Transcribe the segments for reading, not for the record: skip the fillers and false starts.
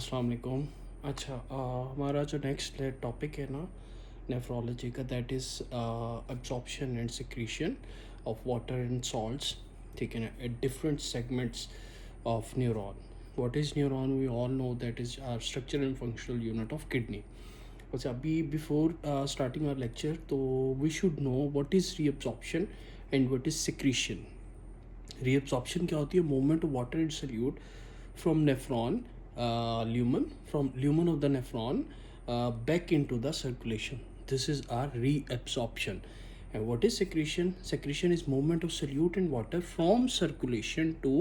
अस्सलाम वालेकुम। अच्छा, हमारा जो नेक्स्ट टॉपिक है ना नेफ्रोलॉजी का, that is absorption and secretion of water and salts. ठीक है ना, at different segments of neuron. What is neuron? We all know that is our structure and functional unit of kidney. अच्छा, अभी before starting our lecture, तो we should know what is reabsorption and what is secretion. Reabsorption क्या होती है? Movement of water and solute from nephron lumen, from lumen of the nephron back into the circulation. This is our reabsorption. And what is secretion? Secretion is movement of solute and water from circulation to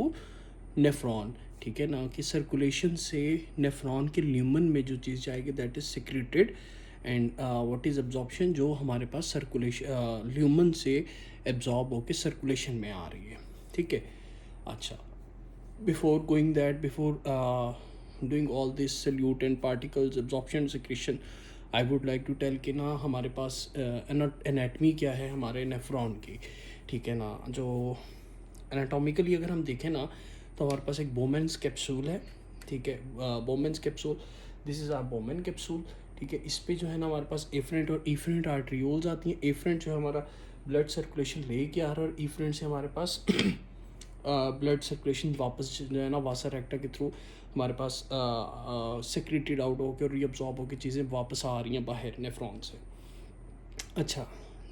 nephron. ठीक है ना, कि circulation से nephron के lumen में जो चीज़ जाएगी that is secreted. And what is absorption? जो हमारे पास सर्कुलेशन ल्यूमन से एब्जॉर्ब होकर सर्कुलेशन में आ रही है। ठीक है। अच्छा, before going that, before doing all this solute and particles absorption secretion, I would like to tell कि ना हमारे पास एनाटमी क्या है हमारे नेफ्रॉन की। ठीक है ना, जो एनाटॉमिकली अगर हम देखें ना तो हमारे पास एक बोमेंस कैप्सूल है। ठीक है, Bowman's capsule, this is our Bowman capsule. ठीक है, इस पे जो है ना हमारे पास एफरेंट और इफरेंट आर्ट्रियोल्स आती हैं। एफरेंट जो है हमारा ब्लड सर्कुलेशन लेके आ रहा है और इफरेंट से हमारे पास ब्लड सर्कुलेशन वापस जो है ना वासा रेक्टा के थ्रू हमारे पास सेक्रेटेड आउट होकर और रीअब्जॉर्ब होकर चीज़ें वापस आ रही हैं बाहर नेफ्रॉन से। अच्छा,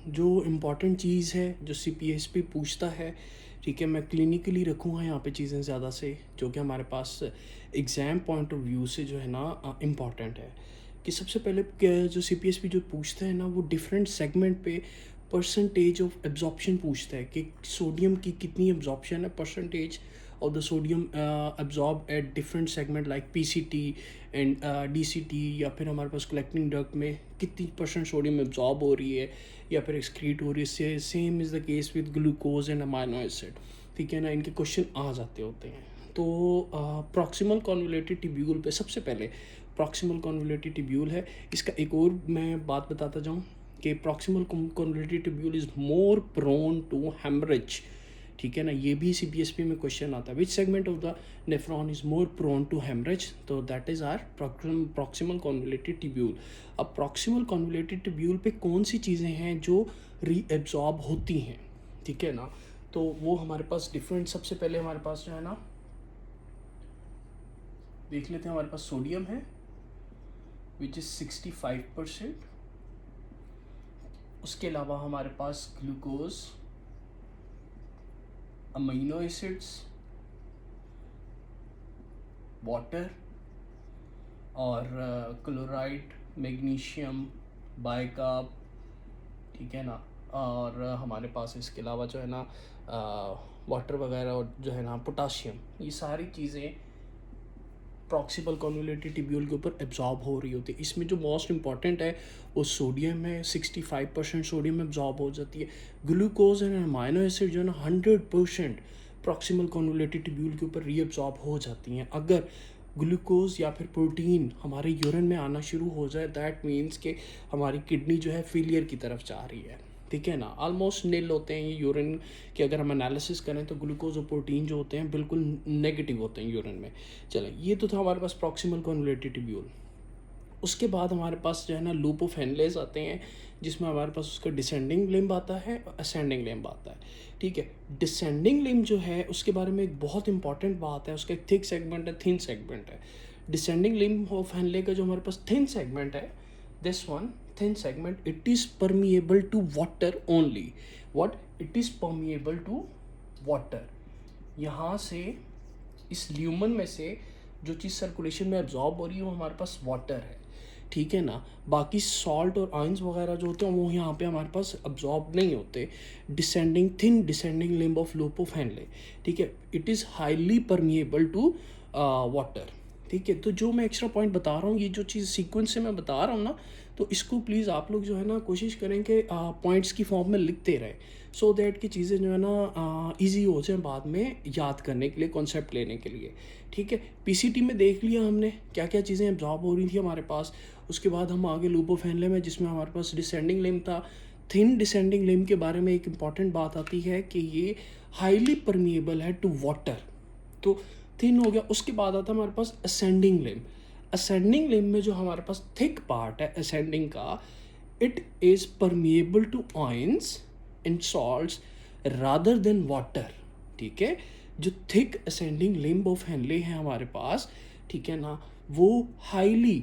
जो इम्पॉर्टेंट चीज़ है जो CPSP पूछता है, ठीक है, मैं क्लिनिकली रखूँगा यहाँ पे चीज़ें ज़्यादा से, जो कि हमारे पास एग्ज़ाम पॉइंट ऑफ व्यू से जो है ना इम्पॉर्टेंट है। कि सबसे पहले जो CPSP जो पूछता है ना वो डिफरेंट सेगमेंट पे परसेंटेज ऑफ एब्जॉर्प्शन पूछता है कि सोडियम की कितनी एब्जॉर्प्शन है, percentage of the sodium absorbed at different segment like PCT and DCT, या फिर हमारे पास कलेक्टिंग डक्ट में कितनी परसेंट सोडियम एब्जॉर्ब हो रही है या फिर एक्सक्रीट हो रही है। Same is the case with glucose and amino acid. ठीक है ना, इनके क्वेश्चन आ जाते होते हैं। तो प्रॉक्सिमल कॉन्वोल्यूटेड ट्यूब्यूल पे सबसे पहले प्रॉक्सिमल कॉन्वोल्यूटेड ट्यूब्यूल है। इसका एक और मैं बात बताता जाऊँ कि proximal convoluted tubule is more prone to haemorrhage. ठीक है ना, ये भी CPSP में क्वेश्चन आता है, which segment of the nephron is more prone to haemorrhage, तो that is our proximal convoluted tubule. अब प्रॉक्सिमल कॉन्वोल्यूटेड ट्यूब्यूल पे कौन सी चीज़ें हैं जो रीएब्जॉर्ब होती हैं? ठीक है ना, तो वो हमारे पास डिफरेंट, सबसे पहले हमारे पास जो है ना देख लेते हैं, हमारे पास सोडियम है विच इज़ 65%। उसके अलावा हमारे पास ग्लूकोज, अमीनो एसिड्स, वाटर और क्लोराइड, मैग्नीशियम, बाइकार्ब। ठीक है ना, और हमारे पास इसके अलावा जो है ना वाटर वगैरह और जो है ना पोटाशियम, ये सारी चीज़ें प्रॉक्सिमल कॉन्वोल्यूटेड ट्यूब्यूल के ऊपर एब्जॉर्ब हो रही होती है। इसमें जो मोस्ट इंपॉर्टेंट है वो सोडियम है, 65% सोडियम एब्जॉर्ब हो जाती है। ग्लूकोज एंड अमाइनो एसिड जो है ना 100% प्रॉक्सिमल कॉन्वोल्यूटेड ट्यूब्यूल के ऊपर रीअब्जॉर्ब हो जाती हैं। अगर ग्लूकोज या फिर प्रोटीन हमारे यूरिन में आना शुरू हो जाए, दैट मीन्स कि हमारी किडनी जो है फेलियर की तरफ जा रही है। ठीक है ना, ऑलमोस्ट नील होते हैं ये यूरिन के, अगर हम एनालिसिस करें तो ग्लूकोज और प्रोटीन जो होते हैं बिल्कुल नेगेटिव होते हैं यूरिन में। चलें, ये तो था हमारे पास प्रॉक्सिमल कॉन्वोल्यूटेड ट्यूब्यूल। उसके बाद हमारे पास जो है ना लूप ऑफ हेनलेस आते हैं, जिसमें हमारे पास उसका डिसेंडिंग लिम्ब आता है और असेंडिंग लिम्ब आता है। ठीक है, डिसेंडिंग लिम्ब जो है उसके बारे में एक बहुत इंपॉर्टेंट बात है, उसका एक थिक सेगमेंट है, थिन सेगमेंट है। डिसेंडिंग लिम्ब ऑफ हेनले का जो हमारे पास थिन सेगमेंट है, this one thin segment, it is permeable to water only. What? It is permeable to water. यहाँ से इस ल्यूमन में से जो चीज़ सर्कुलेशन में एब्जॉर्ब हो रही है वो हमारे पास वाटर है। ठीक है ना, बाकी सॉल्ट और आयंस वगैरह जो होते हैं वो यहाँ पे हमारे पास अब्जॉर्ब नहीं होते। Descending thin descending limb of loop of Henle, ठीक है, it is highly permeable to water. ठीक है, तो जो मैं एक्स्ट्रा पॉइंट बता रहा हूँ, ये जो चीज़ सीक्वेंस से मैं बता रहा हूँ ना, तो इसको प्लीज़ आप लोग जो है ना कोशिश करें कि पॉइंट्स की फॉर्म में लिखते रहें, सो दैट कि चीज़ें जो है ना ईजी हो जाए बाद में याद करने के लिए, कॉन्सेप्ट लेने के लिए। ठीक है, PCT में देख लिया हमने क्या क्या चीज़ें एब्जॉर्ब हो रही थी हमारे पास। उसके बाद हम आगे लूप ऑफ हेनले में, जिसमें हमारे पास डिसेंडिंग लिम्ब था। थिन डिसेंडिंग लिम्ब के बारे में एक इम्पॉर्टेंट बात आती है कि ये हाईली परमिएबल है टू वाटर, तो थिन हो गया। उसके बाद आता है हमारे पास असेंडिंग लिम्ब। असेंडिंग लिम्ब में जो हमारे पास थिक पार्ट है असेंडिंग का, it is permeable to ions and salts rather than water, ठीक है। जो thick ascending limb of Henle है हमारे पास, ठीक है ना, वो हाईली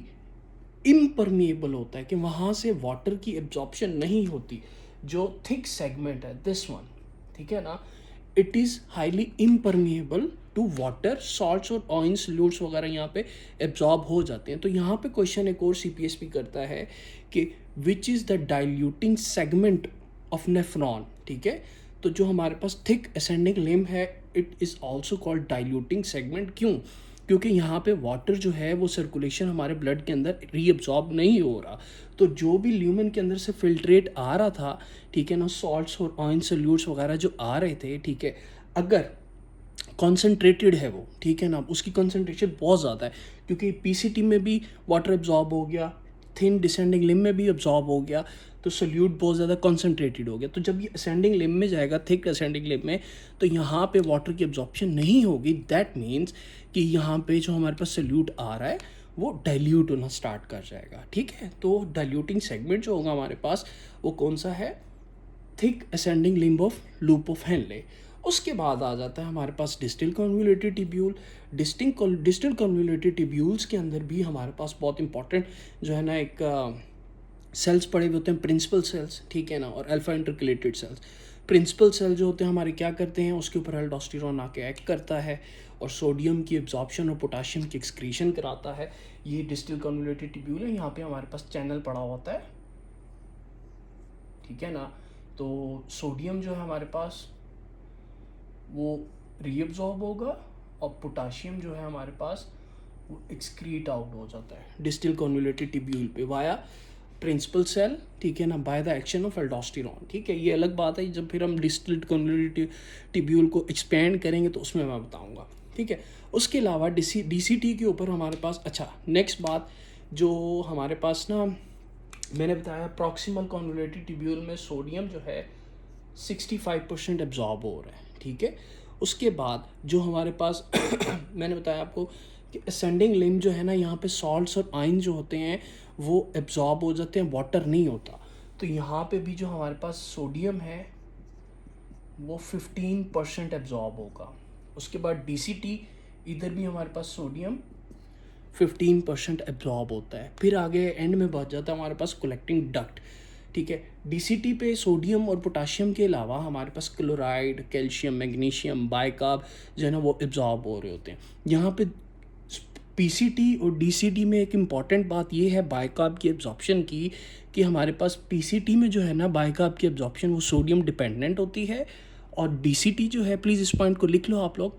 इम्परमिएबल होता है कि वहाँ से वाटर की एब्जॉर्प्शन नहीं होती। जो थिक सेगमेंट है दिस वन, ठीक है ना, it is highly impermeable to water, salts और ऑयल सॉल्यूट्स वगैरह यहाँ पे एब्जॉर्ब हो जाते हैं। तो यहाँ पे क्वेश्चन एक और सीपीएसपी करता है कि which is the diluting segment of nephron, ठीक है। तो जो हमारे पास थिक असेंडिंग लिम्ब है, it is also called diluting segment. क्यों? क्योंकि यहाँ पे वाटर जो है वो सर्कुलेशन हमारे ब्लड के अंदर रीअब्जॉर्ब नहीं हो रहा। तो जो भी ल्यूमेन के अंदर से फिल्ट्रेट आ रहा था, ठीक है ना, सॉल्ट्स और ऑयल सॉल्यूट्स वगैरह जो आ रहे थे, ठीक है, अगर कॉन्सेंट्रेटेड है वो, ठीक है ना, उसकी कॉन्सेंट्रेशन बहुत ज़्यादा है, क्योंकि पीसीटी में भी वाटर एब्जॉर्ब हो गया, थिन डिसेंडिंग लिम्ब में भी एब्जॉर्ब हो गया, तो सोल्यूट बहुत ज़्यादा कॉन्सेंट्रेटेड हो गया। तो जब ये असेंडिंग लिम्ब में जाएगा, थिक असेंडिंग लिम्ब में, तो यहाँ पे वाटर की एब्जॉर्प्शन नहीं होगी। दैट मीन्स कि यहाँ पे जो हमारे पास सोल्यूट आ रहा है वो डाइल्यूट होना स्टार्ट कर जाएगा, ठीक है। तो डाइल्यूटिंग सेगमेंट जो होगा हमारे पास, वो कौन सा है? Thick ascending limb of loop of Henle. उसके बाद आ जाता है हमारे पास distal convoluted tubule. Distal convoluted tubules के अंदर भी हमारे पास बहुत इंपॉर्टेंट जो है ना एक सेल्स पड़े हुए होते हैं, प्रिंसिपल सेल्स, ठीक है ना, और alpha intercalated cells. Principal cell जो होते हैं हमारे क्या करते हैं, उसके ऊपर एल्डोस्टेरोन आके एक्ट करता है और सोडियम की एब्जॉर्प्शन और पोटाशियम की एक्सक्रीशन कराता है। ये डिस्टल कन्वोल्यूटेड टिब्यूल है। यहाँ पे हमारे पास चैनल पड़ा होता है, ठीक है ना। तो सोडियम जो है हमारे पास वो रीअब्जॉर्ब होगा और पोटाशियम जो है हमारे पास वो एक्सक्रीट आउट हो जाता है डिस्टल कन्वोल्यूटेड टिब्यूल पे वाया प्रिंसिपल सेल, ठीक है ना, by the action of aldosterone, ठीक है। ये अलग बात है, जब फिर हम डिस्टल कन्वोल्यूटेड टिब्यूल को एक्सपेंड करेंगे तो उसमें मैं बताऊंगा, ठीक है। उसके अलावा डीसीटी के ऊपर हमारे पास, अच्छा नेक्स्ट बात जो हमारे पास ना, मैंने बताया प्रॉक्सिमल कन्वोल्यूटेड टिब्यूल में सोडियम जो है 65% एब्जॉर्ब हो रहा है, ठीक है। उसके बाद जो हमारे पास मैंने बताया आपको कि असेंडिंग लिम्ब जो है ना, यहाँ पे सॉल्ट्स और आयन जो होते हैं वो एब्जॉर्ब हो जाते हैं, वाटर नहीं होता। तो यहाँ पे भी जो हमारे पास सोडियम है वो 15% एब्जॉर्ब होगा। उसके बाद डीसीटी, इधर भी हमारे पास सोडियम 15% एब्जॉर्ब होता है। फिर आगे एंड में बच जाता है हमारे पास कलेक्टिंग डक्ट, ठीक है। डीसीटी पे सोडियम और पोटाशियम के अलावा हमारे पास क्लोराइड, कैल्शियम, मैग्नीशियम, बाइकार्ब जो है ना वो एब्जॉर्ब हो रहे होते हैं। यहाँ पे पीसीटी और डीसीटी में एक इम्पॉर्टेंट बात ये है बाइकार्ब की एब्जॉर्प्शन की, कि हमारे पास पीसीटी में जो है ना बाइकार्ब की एब्जॉर्प्शन वो सोडियम डिपेंडेंट होती है, और डीसीटी जो है, प्लीज़ इस पॉइंट को लिख लो आप लोग,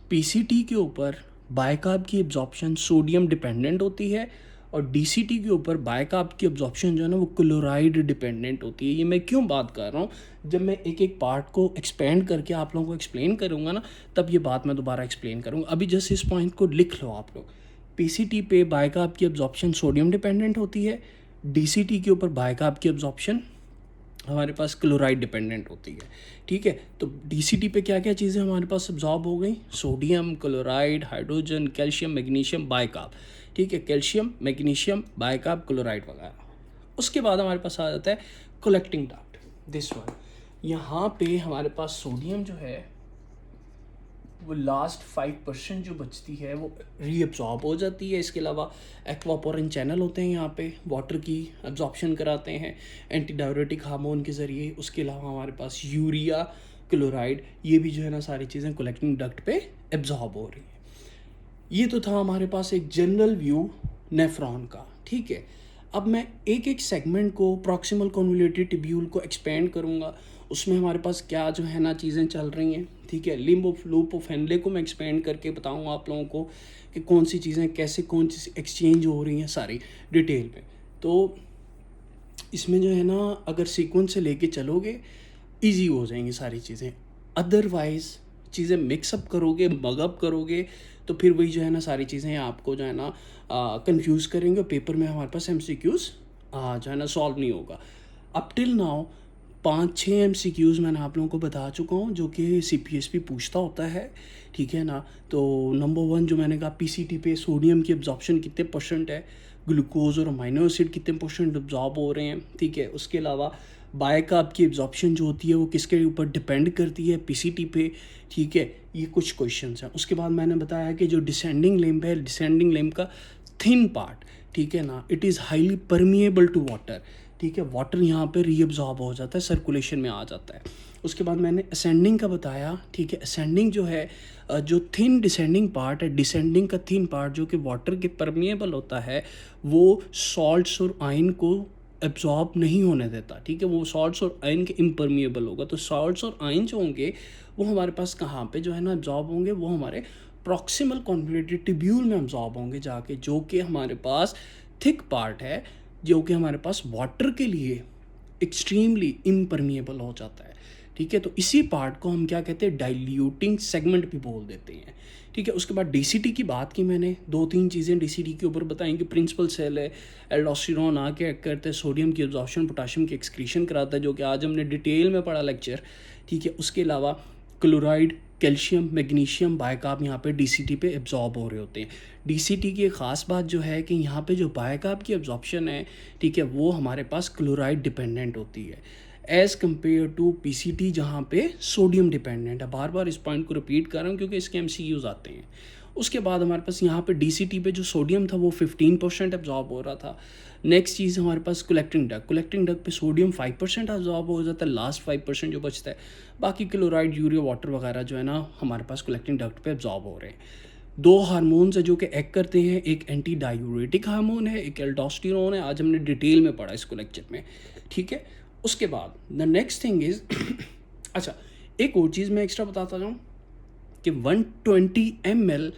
पीसीटी के ऊपर बाइकार्ब की एब्जॉर्प्शन सोडियम डिपेंडेंट होती है, और डीसीटी के ऊपर बाइकार्ब की एब्जॉर्प्शन जो है ना वो क्लोराइड डिपेंडेंट होती है। ये मैं क्यों बात कर रहा हूँ, जब मैं एक एक पार्ट को एक्सपेंड करके आप लोगों को एक्सप्लेन करूँगा ना, तब ये बात मैं दोबारा एक्सप्लेन करूँगा। अभी जस्ट इस पॉइंट को लिख लो आप लोग, पीसीटी पे बाइकार्ब की एब्जॉर्प्शन सोडियम डिपेंडेंट होती है, डीसीटी के ऊपर बाइकार्ब की एब्जॉर्प्शन हमारे पास क्लोराइड डिपेंडेंट होती है, ठीक है। तो डीसीटी पे क्या क्या चीज़ें हमारे पास एब्जॉर्ब हो गई? Sodium, chloride, hydrogen, calcium, magnesium, bicarb, ठीक है। कैल्शियम, मैग्नीशियम, बाइकार्ब, क्लोराइड वगैरह। उसके बाद हमारे पास आ जाता है कलेक्टिंग डक्ट, दिस वन। यहाँ पे हमारे पास सोडियम जो है वो लास्ट 5% जो बचती है वो रीअब्जॉर्ब हो जाती है। इसके अलावा एक्वापोरिन चैनल होते हैं, यहाँ पे वाटर की एब्जॉर्प्शन कराते हैं एंटी डाययूरेटिक हार्मोन के ज़रिए। उसके अलावा हमारे पास यूरिया, क्लोराइड, ये भी जो है ना सारी चीज़ें कलेक्टिंग डक्ट पे एब्जॉर्ब हो रही हैं। ये तो था हमारे पास एक जनरल व्यू नेफ्रॉन का, ठीक है। अब मैं एक एक सेगमेंट को, प्रॉक्सिमल कन्वोल्यूटेड टिब्यूल को एक्सपेंड करूँगा, उसमें हमारे पास क्या जो है ना चीज़ें चल रही हैं, ठीक है। Limb of loop of Henley को मैं एक्सपेंड करके बताऊँगा आप लोगों को कि कौन सी चीज़ें कैसे, कौन सी एक्सचेंज हो रही हैं सारी डिटेल में। तो इसमें जो है ना अगर सीक्वेंस से लेके चलोगे इजी हो जाएंगी सारी चीज़ें, अदरवाइज़ चीज़ें मिक्सअप करोगे, मगअप करोगे, तो फिर वही जो है ना सारी चीज़ें आपको जो है ना कंफ्यूज करेंगे, पेपर में हमारे पास एमसीक्यूज जो है ना सॉल्व नहीं होगा। अप टिल नाउ 5-6 MCQs मैंने आप लोगों को बता चुका हूँ जो कि CPSP पूछता होता है, ठीक है ना। तो नंबर 1 जो मैंने कहा, PCT पे सोडियम की एब्जॉर्प्शन कितने % है, ग्लूकोज और अमीनो एसिड कितने % एब्जॉर्ब हो रहे हैं, ठीक है। उसके अलावा बायकार्ब की एब्जॉर्प्शन जो होती है वो किसके ऊपर डिपेंड करती है, PCT पे, ठीक है। ये कुछ क्वेश्चंस हैं। उसके बाद मैंने बताया कि जो डिसेंडिंग लिम्ब है, डिसेंडिंग लिम्ब का थिन पार्ट, ठीक है ना, it is highly permeable to water, ठीक है। वाटर यहाँ पे रीअब्जॉर्ब हो जाता है, सर्कुलेशन में आ जाता है। उसके बाद मैंने असेंडिंग का बताया, ठीक है। असेंडिंग जो है, जो थिन डिसेंडिंग पार्ट है, डिसेंडिंग का थिन पार्ट जो कि वाटर के परमिएबल होता है, वो सॉल्ट्स और आयन को एब्जॉर्ब नहीं होने देता, ठीक है। वो सॉल्ट्स और आयन के इम्परमिएबल होगा। तो सॉल्ट्स और आयन जो होंगे वो हमारे पास कहाँ पे जो है ना एब्जॉर्ब होंगे, वो हमारे प्रॉक्सिमल कॉन्वोल्यूटेड ट्यूब्यूल में एब्जॉर्ब होंगे जाके, जो कि हमारे पास थिक पार्ट है, जो कि हमारे पास वाटर के लिए एक्सट्रीमली इम्परमिएबल हो जाता है, ठीक है। तो इसी पार्ट को हम क्या कहते हैं, डाइल्यूटिंग सेगमेंट भी बोल देते हैं, ठीक है। उसके बाद डीसीटी की बात की मैंने, 2-3 चीज़ें डीसीटी के ऊपर बताएं कि प्रिंसिपल सेल है, एल्डोस्टेरोन आके एक्ट करते हैं, सोडियम की एब्जॉर्प्शन, पोटाशियम की एक्सक्रीशन कराता है, जो कि आज हमने डिटेल में पढ़ा लेक्चर, ठीक है। उसके अलावा क्लोराइड, कैल्शियम, मैग्नीशियम, बायकार्ब यहाँ पे डीसीटी पे एब्जॉर्ब हो रहे होते हैं। डीसीटी की एक ख़ास बात जो है कि यहाँ पे जो बायकार्ब की एब्जॉर्प्शन है, ठीक है, वो हमारे पास क्लोराइड डिपेंडेंट होती है एज़ कम्पेयर टू पीसीटी जहाँ पे सोडियम डिपेंडेंट है। बार बार इस पॉइंट को रिपीट कर रहा हूँ क्योंकि इसके एमसीक्यूज़ आते हैं। उसके बाद हमारे पास यहाँ पे डीसीटी पे जो सोडियम था वो 15% एब्जॉर्ब हो रहा था। नेक्स्ट चीज़ हमारे पास कलेक्टिंग डक पे सोडियम 5% एब्जॉर्ब हो जाता है, लास्ट 5% जो बचता है बाकी क्लोराइड, यूरिया, वाटर वगैरह जो है ना हमारे पास कलेक्टिंग डक्ट पे एब्जॉर्ब हो रहे हैं। 2 हार्मोन्स है जो कि एक्ट करते हैं, एक एंटी डायूरेटिक हार्मोन है, एक एल्डोस्टेरोन है। आज हमने डिटेल में पढ़ा इसको लेक्चर में, ठीक है। उसके बाद द नेक्स्ट थिंग इज अच्छा, एक और चीज़ मैं एक्स्ट्रा बताता जाऊँ कि 120 ml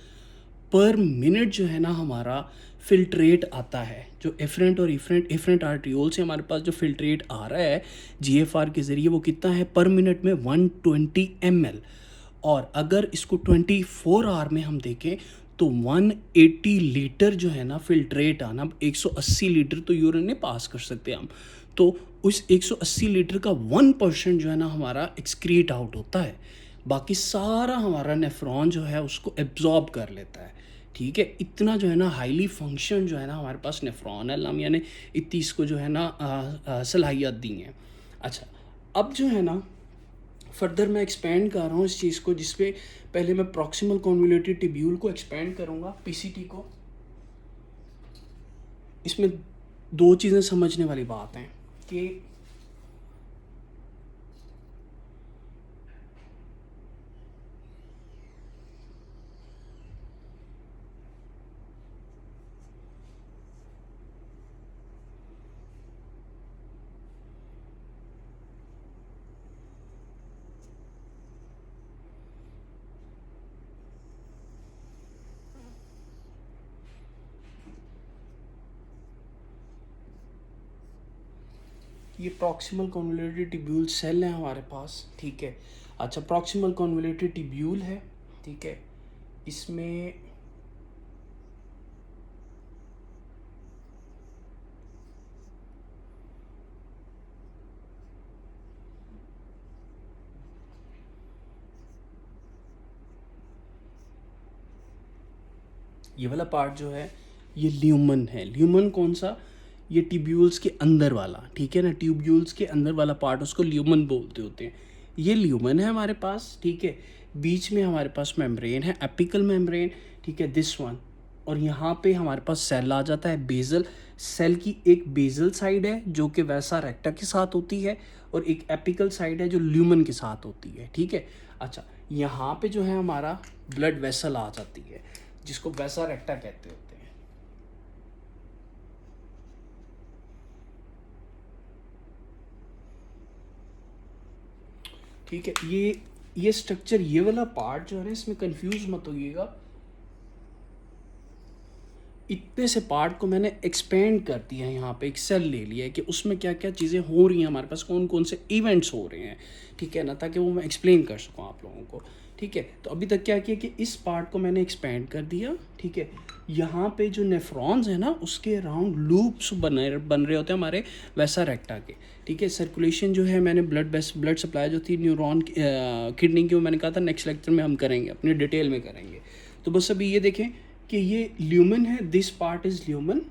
पर मिनट जो है ना हमारा फिल्ट्रेट आता है, जो एफरेंट और एफरेंट आर्ट्रियोल से हमारे पास जो फिल्ट्रेट आ रहा है जीएफआर के ज़रिए, वो कितना है पर मिनट में 120 ml। और अगर इसको 24 आवर में हम देखें तो 180 लीटर जो है ना फिल्ट्रेट आना, 180 लीटर तो यूरिन में पास कर सकते हैं हम। तो उस 180 लीटर का 1% जो है ना हमारा एक्सक्रीट आउट होता है, बाकी सारा हमारा नेफ्रॉन जो है उसको एब्जॉर्ब कर लेता है, ठीक है। इतना जो है ना हाईली फंक्शन जो है ना हमारे पास नेफ्रॉन है, अल्लाह ने इतनी इसको जो है ना सलाहियत दी है। अच्छा, अब जो है ना फर्दर मैं एक्सपेंड कर रहा हूँ इस चीज़ को, जिसपे पहले मैं प्रॉक्सिमल कॉन्वोल्यूटेड ट्यूब्यूल को एक्सपेंड करूँगा, पीसीटी को। इसमें 2 चीज़ें समझने वाली बात हैं कि ये प्रॉक्सिमल कॉन्वोल्यूटेड ट्यूब्यूल सेल है हमारे पास, ठीक है। अच्छा, प्रॉक्सिमल कॉन्वोल्यूटेड ट्यूब्यूल है, ठीक है। इसमें ये वाला पार्ट जो है ये ल्यूमन है। ल्यूमन कौन सा? ये ट्यूब्यूल्स के अंदर वाला, ठीक है ना, ट्यूब्यूल्स के अंदर वाला पार्ट उसको ल्यूमन बोलते होते हैं। ये ल्यूमन है हमारे पास, ठीक है। बीच में हमारे पास मेम्ब्रेन है, एपिकल मेम्ब्रेन, ठीक है, दिस वन। और यहाँ पे हमारे पास सेल आ जाता है, बेजल। सेल की एक बेजल साइड है जो कि वैसा रेक्टा के साथ होती है, और एक एपिकल साइड है जो ल्यूमन के साथ होती है, ठीक है। अच्छा, यहाँ पे जो है हमारा ब्लड वेसल आ जाती है जिसको वैसा रेक्टा कहते होते हैं। ठीक है, ये स्ट्रक्चर, ये वाला पार्ट जो है ना, इसमें कंफ्यूज मत होइएगा। इतने से पार्ट को मैंने एक्सपेंड कर दिया है, यहाँ पे एक सेल ले लिया है कि उसमें क्या क्या चीज़ें हो रही हैं, हमारे पास कौन कौन से इवेंट्स हो रहे हैं, ठीक है ना, ताकि वो मैं एक्सप्लेन कर सकूँ आप लोगों को, ठीक है। तो अभी तक क्या किया कि इस पार्ट को मैंने एक्सपेंड कर दिया, ठीक है। यहाँ पे जो नेफ्रॉन्स है ना उसके अराउंड लूप्स बन रहे होते हैं हमारे वैसा रेक्टा के, ठीक है। सर्कुलेशन जो है मैंने ब्लड सप्लाई जो थी न्यूरॉन किडनी की, वो मैंने कहा था नेक्स्ट लेक्चर में हम करेंगे, अपने डिटेल में करेंगे। तो बस अभी ये देखें कि ये ल्यूमन है, दिस पार्ट इज़ ल्यूमन,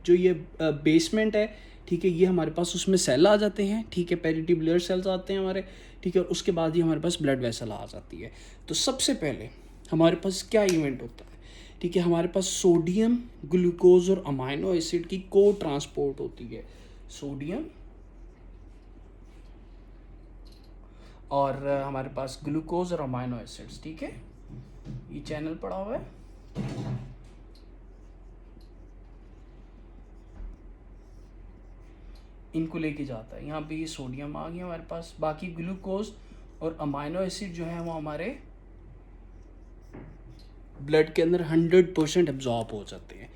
जो ये बेसमेंट है, ठीक है। ये हमारे पास उसमें सेल आ जाते हैं, ठीक है, पेरिट्यूबुलर सेल्स आते हैं हमारे, ठीक है। और उसके बाद ही हमारे पास ब्लड वेसल आ जाती है। तो सबसे पहले हमारे पास क्या इवेंट होता है, ठीक है, हमारे पास सोडियम, ग्लूकोज और अमाइनो एसिड की को ट्रांसपोर्ट होती है। सोडियम और हमारे पास ग्लूकोज और अमाइनो एसिड्स, ठीक है। ये चैनल पड़ा हुआ है, इनको लेके जाता है। यहाँ पे ये सोडियम आ गया हमारे पास, बाकी ग्लूकोज और अमाइनो एसिड जो है वो हमारे ब्लड के अंदर 100% एब्जॉर्ब हो जाते हैं,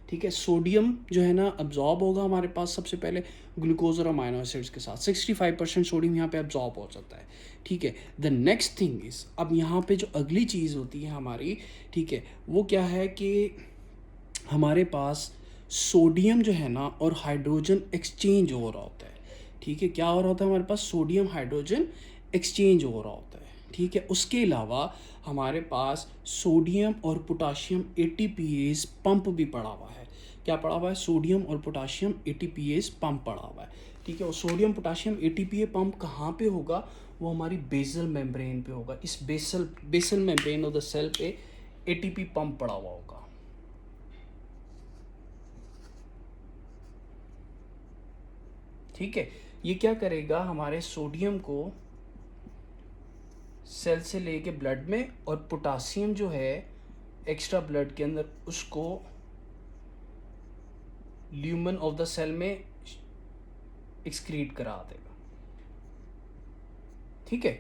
ठीक है। सोडियम जो है ना एब्जॉर्ब होगा हमारे पास सबसे पहले ग्लूकोज और अमाइनो एसिड्स के साथ, 65% सोडियम यहाँ पे एब्जॉर्ब हो जाता है, ठीक है। द नेक्स्ट थिंग इज, अब यहाँ पे जो अगली चीज़ होती है हमारी, ठीक है, वो क्या है कि हमारे पास सोडियम जो है ना और हाइड्रोजन एक्सचेंज हो रहा होता है, ठीक है। क्या हो रहा होता है हमारे पास, सोडियम हाइड्रोजन एक्सचेंज हो रहा होता है, ठीक है। उसके अलावा हमारे पास सोडियम और पोटाशियम एटीपीएस पंप भी पड़ा हुआ है। क्या पड़ा हुआ है, सोडियम और पोटाशियम एटीपीएस पंप पड़ा हुआ है, ठीक है। और सोडियम पोटाशियम एटीपीए पंप कहाँ पे होगा, वो हमारी बेसल मेम्ब्रेन पे होगा। इस basal membrane of the cell पे एटीपी पंप पड़ा हुआ होगा, ठीक है। ये क्या करेगा, हमारे सोडियम को सेल से लेके ब्लड में, और पोटासियम जो है एक्स्ट्रा ब्लड के अंदर, उसको ल्यूमन ऑफ द सेल में एक्सक्रीट करा देगा, ठीक है।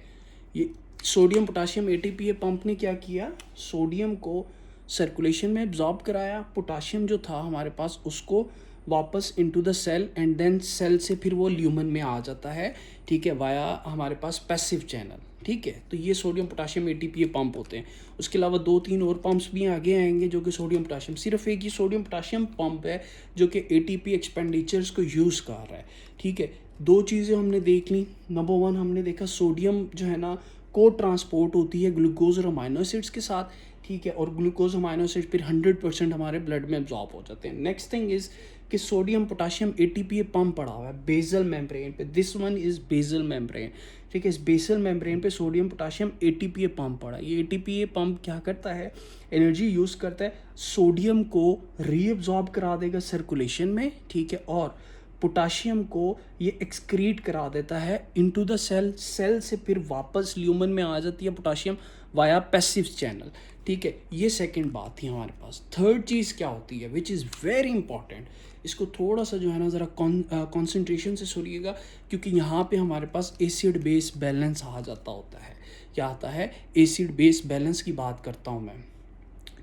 ये सोडियम पोटाशियम एटीपीए पंप ने क्या किया, सोडियम को सर्कुलेशन में एब्जॉर्ब कराया, पोटाशियम जो था हमारे पास उसको वापस into the cell, and then cell से फिर वो ल्यूमन में आ जाता है, ठीक है, वाया हमारे पास पैसिव चैनल, ठीक है। तो ये सोडियम पोटाशियम एटीपीए पंप होते हैं। उसके अलावा 2-3 और पंप्स भी आगे आएंगे जो कि सोडियम पोटाशियम, सिर्फ एक ही सोडियम पोटाशियम पंप है जो कि एटीपी एक्सपेंडिचर्स को यूज़ कर रहा है, ठीक है। दो चीज़ें हमने देख ली। नंबर 1 हमने देखा सोडियम जो है ना को ट्रांसपोर्ट होती है ग्लूकोज और अमाइनो एसिड्स के साथ, ठीक है। और ग्लूकोज अमाइनो एसिड फिर 100% हमारे ब्लड में एब्जॉर्ब हो जाते हैं। नेक्स्ट थिंग इज़ कि सोडियम पोटाशियम एटीपीए पंप पड़ा हुआ है बेसल मेम्ब्रेन पे, this one is basal membrane, ठीक है। इस बेसल मेम्ब्रेन पे सोडियम पोटाशियम एटीपीए पंप पड़ा है। ये एटीपीए पंप क्या करता है, एनर्जी यूज़ करता है, सोडियम को रीअब्जॉर्ब करा देगा सर्कुलेशन में, ठीक है। और पोटाशियम को ये एक्सक्रीट करा देता है इनटू द सेल, सेल से फिर वापस ल्यूमन में आ जाती है पोटाशियम वाया पैसिव चैनल, ठीक है। ये सेकंड बात थी हमारे पास। थर्ड चीज़ क्या होती है विच इज़ वेरी इंपॉर्टेंट, इसको थोड़ा सा जो है ना ज़रा कॉन्सेंट्रेशन से सुनिएगा, क्योंकि यहाँ पे हमारे पास एसिड बेस बैलेंस आ जाता होता है। क्या आता है, एसिड बेस बैलेंस की बात करता हूँ मैं,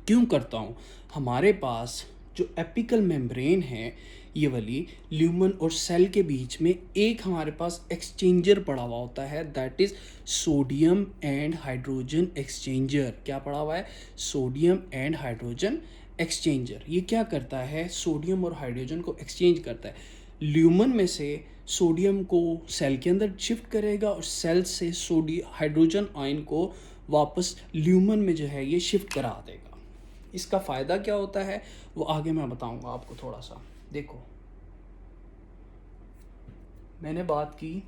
क्यों करता हूँ, हमारे पास जो एपिकल मेम्ब्रेन है ये वाली, ल्यूमन और सेल के बीच में एक हमारे पास एक्सचेंजर पड़ा हुआ होता है, that is sodium and hydrogen exchanger. क्या पड़ा हुआ है, सोडियम एंड हाइड्रोजन एक्सचेंजर। ये क्या करता है, सोडियम और हाइड्रोजन को एक्सचेंज करता है। ल्यूमन में से सोडियम को सेल के अंदर शिफ्ट करेगा और सेल से हाइड्रोजन आयन को वापस ल्यूमन में जो है ये शिफ्ट करा देगा। इसका फ़ायदा क्या होता है वो आगे मैं बताऊंगा आपको थोड़ा सा। देखो मैंने बात की,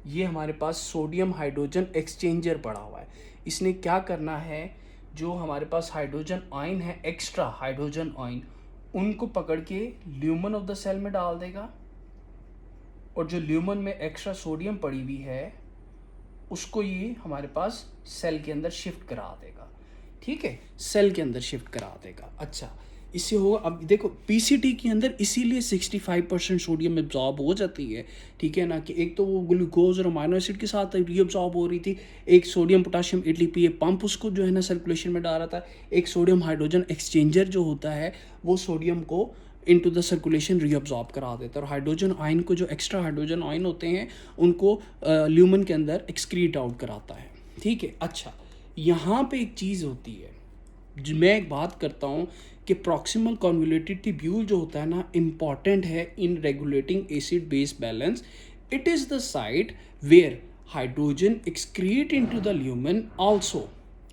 ये हमारे पास सोडियम हाइड्रोजन एक्सचेंजर पड़ा हुआ है। इसने क्या करना है, जो हमारे पास हाइड्रोजन आयन है, एक्स्ट्रा हाइड्रोजन आयन, उनको पकड़ के ल्यूमन ऑफ द सेल में डाल देगा, और जो ल्यूमन में एक्स्ट्रा सोडियम पड़ी हुई है उसको ये हमारे पास सेल के अंदर शिफ्ट करा देगा, ठीक है, सेल के अंदर शिफ्ट करा देगा। अच्छा, इससे होगा, अब देखो पीसीटी के अंदर इसीलिए 65% सोडियम एब्जॉर्ब हो जाती है, ठीक है ना, कि एक तो वो ग्लूकोज और अमाइनो एसिड के साथ रीअब्जॉर्ब हो रही थी, एक सोडियम पोटाशियम एटीपीए पंप उसको जो है ना सर्कुलेशन में डाल रहा था, एक सोडियम हाइड्रोजन एक्सचेंजर जो होता है वो सोडियम को इनटू द सर्कुलेशन रीअब्जॉर्ब करा देता है, और हाइड्रोजन आयन को, जो एक्स्ट्रा हाइड्रोजन आयन होते हैं, उनको ल्यूमन के अंदर एक्सक्रीट आउट कराता है। ठीक है। अच्छा, यहाँ पे एक चीज़ होती है जो मैं एक बात करता हूँ कि प्रॉक्सिमल कॉन्वोल्यूटेड ट्यूब्यूल जो होता है ना, इम्पॉर्टेंट है in regulating acid base balance. It is the site where hydrogen excrete into the lumen also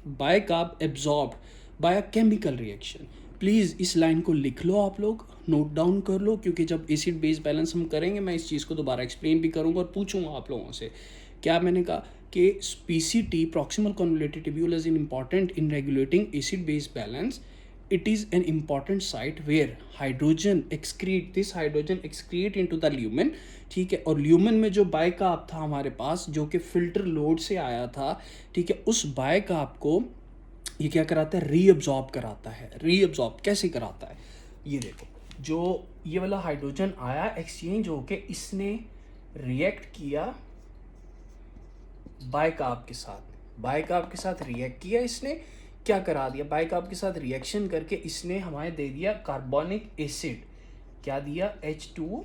by carb absorbed by a chemical reaction. Please इस लाइन को लिख लो, आप लोग नोट डाउन कर लो, क्योंकि जब एसिड बेस बैलेंस हम करेंगे मैं इस चीज़ को दोबारा एक्सप्लेन भी करूँगा और पूछूंगा आप लोगों से। क्या मैंने कहा कि PCT proximal convoluted tubule is important in regulating acid base balance. It is an important site where hydrogen excrete into the lumen। ठीक है। और ल्यूमन में जो बाइकार्ब था हमारे पास, जो कि फिल्टर लोड से आया था, ठीक है, उस बाइकार्ब को ये क्या कराता है, रीअब्जॉर्ब कराता है। रीअब्जॉर्ब कैसे कराता है, ये देखो, जो ये वाला हाइड्रोजन आया एक्सचेंज होके इसने रिएक्ट किया बाइकार्ब के साथ रिएक्ट किया, इसने क्या करा दिया, बाइकार्ब के साथ रिएक्शन करके इसने हमें दे दिया कार्बोनिक एसिड। क्या दिया, H2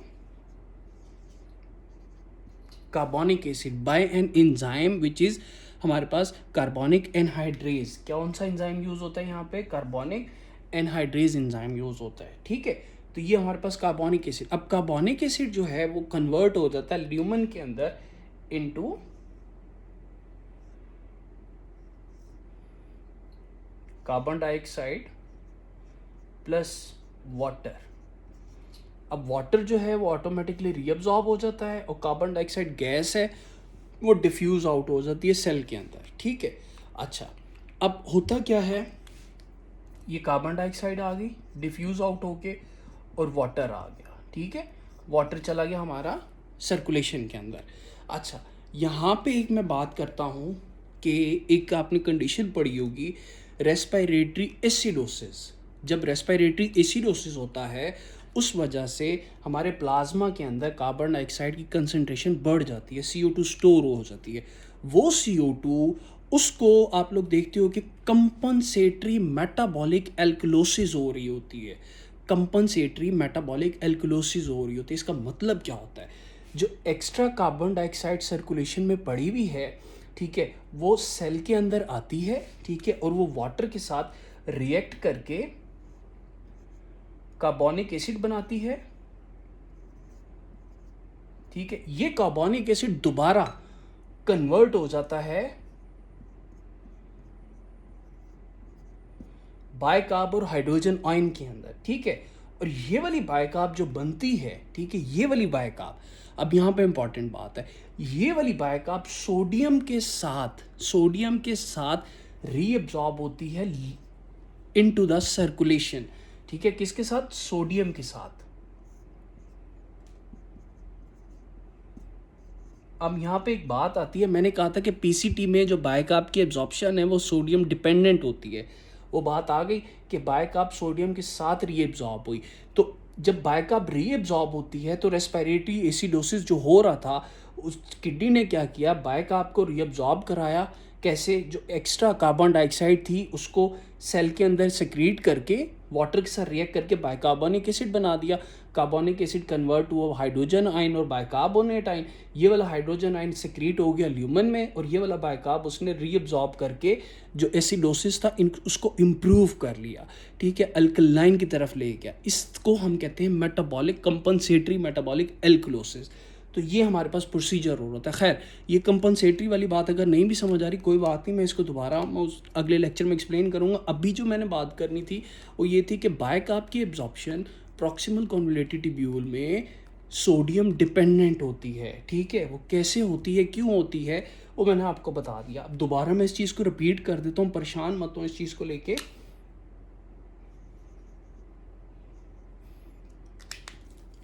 carbonic acid by an enzyme which is हमारे पास कार्बोनिक एनहाइड्रेज। कौन सा एंजाइम यूज होता है यहाँ पे, कार्बोनिक एनहाइड्रेज एंजाइम यूज होता है। ठीक है। तो ये हमारे पास कार्बोनिक एसिड, अब कार्बोनिक एसिड जो है वो कन्वर्ट हो जाता है ल्यूमन के अंदर into carbon dioxide plus water. अब वाटर जो है वो ऑटोमेटिकली रीअब्जॉर्ब हो जाता है, और कार्बन डाइऑक्साइड गैस है वो डिफ्यूज आउट हो जाती है सेल के अंदर। ठीक है। अच्छा, अब होता क्या है, ये कार्बन डाइऑक्साइड आ गई डिफ्यूज आउट होके, और वाटर आ गया। ठीक है, वाटर चला गया हमारा सर्कुलेशन के अंदर। अच्छा, यहाँ पे एक मैं बात करता हूँ कि एक आपने कंडीशन पढ़ी होगी, रेस्पिरेटरी एसिडोसिस। जब रेस्पिरेटरी एसिडोसिस होता है, उस वजह से हमारे प्लाज्मा के अंदर कार्बन डाइऑक्साइड की कंसंट्रेशन बढ़ जाती है, CO2 स्टोर हो जाती है। वो CO2 उसको आप लोग देखते हो कि कंपनसेटरी मेटाबॉलिक एल्कलोसिस हो रही होती है। कंपनसेटरी मेटाबॉलिक एल्कलोसिस हो रही होती है। इसका मतलब क्या होता है, जो एक्स्ट्रा कार्बन डाइऑक्साइड सर्कुलेशन में पड़ी हुई है, ठीक है, वो सेल के अंदर आती है। ठीक है, और वो वाटर के साथ रिएक्ट करके कार्बोनिक एसिड बनाती है। ठीक है, ये कार्बोनिक एसिड दोबारा कन्वर्ट हो जाता है बाइकार्ब और हाइड्रोजन आयन के अंदर। ठीक है, और ये वाली बाइकार्ब जो बनती है, ठीक है, ये वाली बाइकार्ब, अब यहाँ पे इंपॉर्टेंट बात है, ये वाली बाइकार्ब सोडियम के साथ रीअब्जॉर्ब होती है इनटू द सर्कुलेशन। ठीक है, किसके साथ, सोडियम के साथ। अब यहाँ पे एक बात आती है, मैंने कहा था कि PCT में जो बाइकार्ब की एब्जॉर्प्शन है वो सोडियम डिपेंडेंट होती है। वो बात आ गई कि बाइकार्ब सोडियम के साथ रीएब्जॉर्ब हुई। तो जब बाइकार्ब रीएब्जॉर्ब होती है तो रेस्पिरेटरी एसिडोसिस जो हो रहा था, उस किडनी ने क्या किया, बाइकार्ब को रीअब्जॉर्ब कराया। कैसे, जो एक्स्ट्रा कार्बन डाइऑक्साइड थी उसको सेल के अंदर सेक्रीट करके वाटर के साथ रिएक्ट करके बाइकार्बोनिक एसिड बना दिया। कार्बोनिक एसिड कन्वर्ट हुआ हाइड्रोजन आयन और बाइकार्बोनेट आयन। ये वाला हाइड्रोजन आयन सेक्रीट हो गया ल्यूमन में, और ये वाला बाइकार्ब उसने रीअब्जॉर्ब करके जो एसिडोसिस था उसको इम्प्रूव कर लिया। ठीक है, अल्कलाइन की तरफ ले गया। इसको हम कहते हैं मेटाबॉलिक कंपनसेटरी मेटाबॉलिक एल्कलोसिस। तो ये हमारे पास प्रोसीजर हो रहा था। खैर, ये कंपनसेटरी वाली बात अगर नहीं भी समझ आ रही, कोई बात नहीं, मैं इसको दोबारा उस अगले लेक्चर में एक्सप्लेन करूँगा। अभी जो मैंने बात करनी थी वो ये थी कि बाइकार्ब की एब्जॉर्प्शन प्रॉक्सिमल कॉन्वोल्यूटेड ट्यूब्यूल में सोडियम डिपेंडेंट होती है। ठीक है, वो कैसे होती है, क्यों होती है, वो मैंने आपको बता दिया। अब दोबारा मैं इस चीज़ को रिपीट कर देता हूँ, परेशान मत हो इस चीज़ को लेके।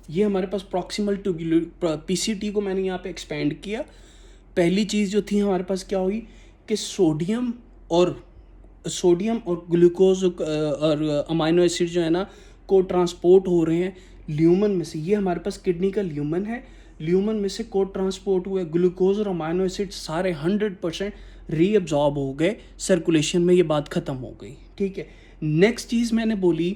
ये हमारे पास प्रॉक्सिमल ट्यूब्यूलर PCT को मैंने यहाँ पे एक्सपेंड किया। पहली चीज़ जो थी हमारे पास क्या हुई कि सोडियम और ग्लूकोज और अमाइनो एसिड जो है ना को ट्रांसपोर्ट हो रहे हैं ल्यूमन में से। ये हमारे पास किडनी का ल्यूमन है, ल्यूमन में से को ट्रांसपोर्ट हुए ग्लूकोज और अमाइनो एसिड सारे 100% रीअब्जॉर्ब हो गए सर्कुलेशन में। ये बात ख़त्म हो गई। ठीक है, नेक्स्ट चीज़ मैंने बोली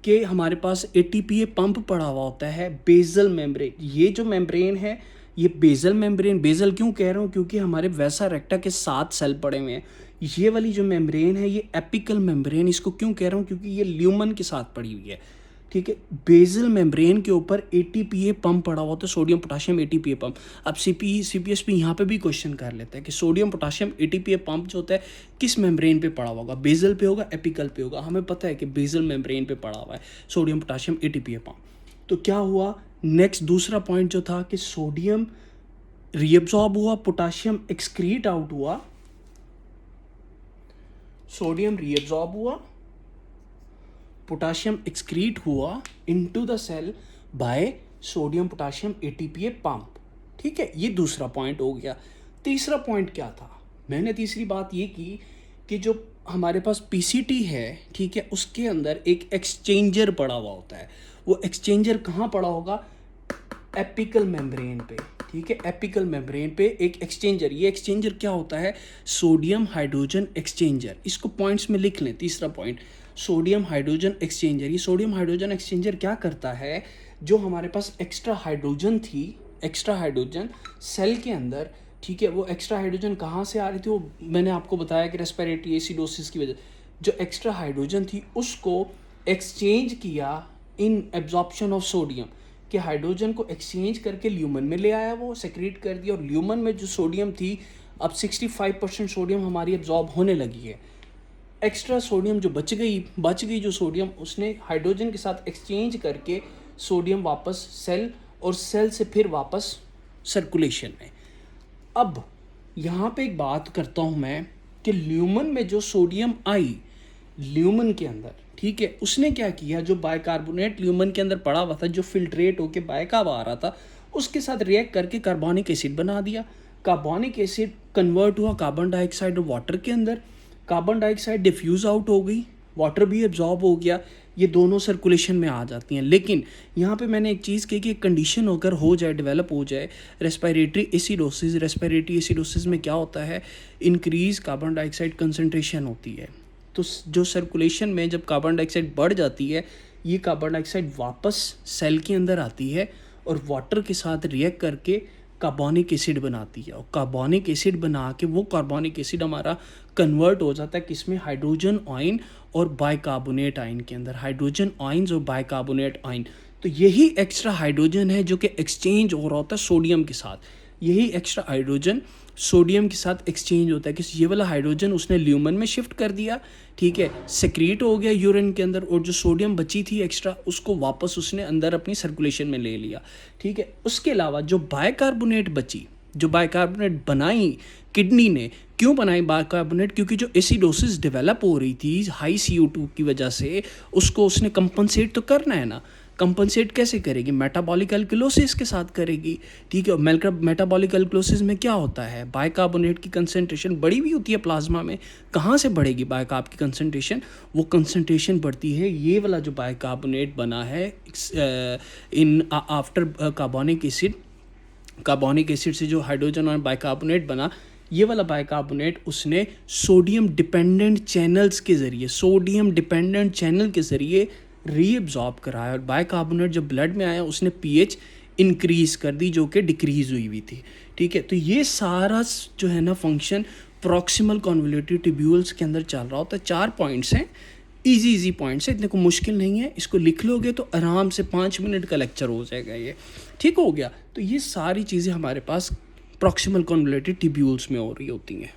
कि हमारे पास एटीपीए पंप पड़ा हुआ होता है बेसल मेम्ब्रेन। ये जो मेम्ब्रेन है ये बेसल मेम्ब्रेन, बेसल क्यों कह रहा हूँ क्योंकि हमारे वैसा रेक्टा के 7 सेल पड़े हुए हैं। ये वाली जो मेम्ब्रेन है ये एपिकल मेम्ब्रेन, इसको क्यों कह रहा हूँ क्योंकि ये ल्यूमन के साथ पड़ी हुई है। ठीक है, बेसल मेम्ब्रेन के ऊपर एटीपीए पंप पड़ा हुआ होता है, सोडियम पोटाशियम एटीपीए पंप। अब सीपीएसपी यहाँ पे भी क्वेश्चन कर लेता है कि सोडियम पोटाशियम एटीपीए पंप जो होता है किस मेम्ब्रेन पे पड़ा हुआ होगा, बेसल पे होगा एपिकल पे होगा। हमें पता है कि बेसल मेम्ब्रेन पे पड़ा हुआ है सोडियम पोटाशियम एटीपीए पंप। तो क्या हुआ नेक्स्ट, दूसरा पॉइंट जो था कि सोडियम रीअब्सॉर्ब हुआ, पोटाशियम एक्सक्रीट आउट हुआ, सोडियम रीअब्सॉर्ब हुआ, पोटाशियम एक्सक्रीट हुआ into the cell by sodium potassium ATPase pump. ठीक है, ये दूसरा पॉइंट हो गया। तीसरा पॉइंट क्या था, मैंने तीसरी बात ये की कि जो हमारे पास पीसीटी है, ठीक है, उसके अंदर एक एक्सचेंजर पड़ा हुआ होता है। वो एक्सचेंजर कहाँ पड़ा होगा, एपिकल मेम्ब्रेन पे। ठीक है, एपिकल मेम्ब्रेन पे एक एक्सचेंजर, ये एक्सचेंजर क्या होता है, सोडियम हाइड्रोजन एक्सचेंजर। इसको पॉइंट्स में लिख लें। तीसरा पॉइंट सोडियम हाइड्रोजन एक्सचेंजर। ये सोडियम हाइड्रोजन एक्सचेंजर क्या करता है, जो हमारे पास एक्स्ट्रा हाइड्रोजन थी, एक्स्ट्रा हाइड्रोजन सेल के अंदर, ठीक है, वो एक्स्ट्रा हाइड्रोजन कहाँ से आ रही थी, वो मैंने आपको बताया कि रेस्पिरेटरी एसिडोसिस की वजह, जो एक्स्ट्रा हाइड्रोजन थी उसको एक्सचेंज किया इन एब्जॉर्प्शन ऑफ सोडियम, कि हाइड्रोजन को एक्सचेंज करके ल्यूमन में ले आया, वो सेक्रेट कर दिया, और ल्यूमन में जो सोडियम थी अब 65% सोडियम हमारी एब्जॉर्ब होने लगी है। एक्स्ट्रा सोडियम जो बच गई जो सोडियम, उसने हाइड्रोजन के साथ एक्सचेंज करके सोडियम वापस सेल, और सेल से फिर वापस सर्कुलेशन में। अब यहाँ पे एक बात करता हूँ मैं कि ल्यूमन में जो सोडियम आई ल्यूमन के अंदर, ठीक है, उसने क्या किया, जो बाइकार्बोनेट ल्यूमन के अंदर पड़ा हुआ था, जो फिल्ट्रेट होके बाइकार्ब आ रहा था, उसके साथ रिएक्ट करके कार्बोनिक एसिड बना दिया। कार्बोनिक एसिड कन्वर्ट हुआ कार्बन डाइऑक्साइड और वाटर के अंदर, कार्बन डाइऑक्साइड डिफ्यूज़ आउट हो गई, वाटर भी एब्जॉर्ब हो गया, ये दोनों सर्कुलेशन में आ जाती हैं। लेकिन यहाँ पे मैंने एक चीज़ कही कि कंडीशन अगर हो जाए, डेवलप हो जाए रेस्पिरेटरी एसिडोसिस, रेस्पिरेटरी एसिडोसिस में क्या होता है, इंक्रीज कार्बन डाइऑक्साइड कंसनट्रेशन होती है। तो जो सर्कुलेशन में जब कार्बन डाइऑक्साइड बढ़ जाती है, ये कार्बन डाइऑक्साइड वापस सेल के अंदर आती है और वाटर के साथ रिएक्ट करके कार्बोनिक एसिड बनाती है, और कार्बोनिक एसिड बना के वो कार्बोनिक एसिड हमारा कन्वर्ट हो जाता है किसमें, हाइड्रोजन आयन और बाइकार्बोनेट आयन के अंदर, हाइड्रोजन आयन्स और बाइकार्बोनेट आयन। तो यही एक्स्ट्रा हाइड्रोजन है जो कि एक्सचेंज हो रहा होता है सोडियम के साथ, यही एक्स्ट्रा हाइड्रोजन सोडियम के साथ एक्सचेंज होता है कि ये वाला हाइड्रोजन उसने ल्यूमन में शिफ्ट कर दिया, ठीक है, सेक्रीट हो गया यूरिन के अंदर, और जो सोडियम बची थी एक्स्ट्रा उसको वापस उसने अंदर अपनी सर्कुलेशन में ले लिया। ठीक है, उसके अलावा जो बाइकार्बोनेट बची, जो बाइकार्बोनेट बनाई किडनी ने, क्यों बनाई बाइकार्बोनेट, क्योंकि जो एसिडोसिस डेवलप हो रही थी हाई CO2 की वजह से, उसको उसने कंपनसेट तो करना है ना। कंपनसेट कैसे करेगी, मेटाबॉलिक अल्कलोसिस के साथ करेगी। ठीक है, मेटाबॉलिक अल्कलोसिस में क्या होता है, बाइकार्बोनेट की कंसंट्रेशन बड़ी हुई होती है प्लाज्मा में। कहाँ से बढ़ेगी बाइकार्ब की कंसंट्रेशन, वो कंसंट्रेशन बढ़ती है, ये वाला जो बाइकार्बोनेट बना है इन आफ्टर कार्बोनिक एसिड से जो हाइड्रोजन और बाइकार्बोनेट बना, ये वाला बाइकार्बोनेट उसने सोडियम डिपेंडेंट चैनल के ज़रिए रीअब्जॉर्ब कराया, और बाइकार्बोनेट जब ब्लड में आया उसने pH इंक्रीज़ कर दी जो कि डिक्रीज़ हुई थी। ठीक है, तो ये सारा जो है ना फंक्शन प्रॉक्सिमल कॉन्वोल्यूटिव ट्यूब्यूल्स के अंदर चल रहा होता है। 4 पॉइंट्स हैं, इजी पॉइंट्स है, इतने को मुश्किल नहीं है, इसको लिख लोगे तो आराम से 5 मिनट का लेक्चर हो जाएगा, ये ठीक हो गया। तो ये सारी चीज़ें हमारे पास प्रॉक्सिमल कॉन्वोल्यूटिव ट्यूब्यूल्स में हो रही होती हैं।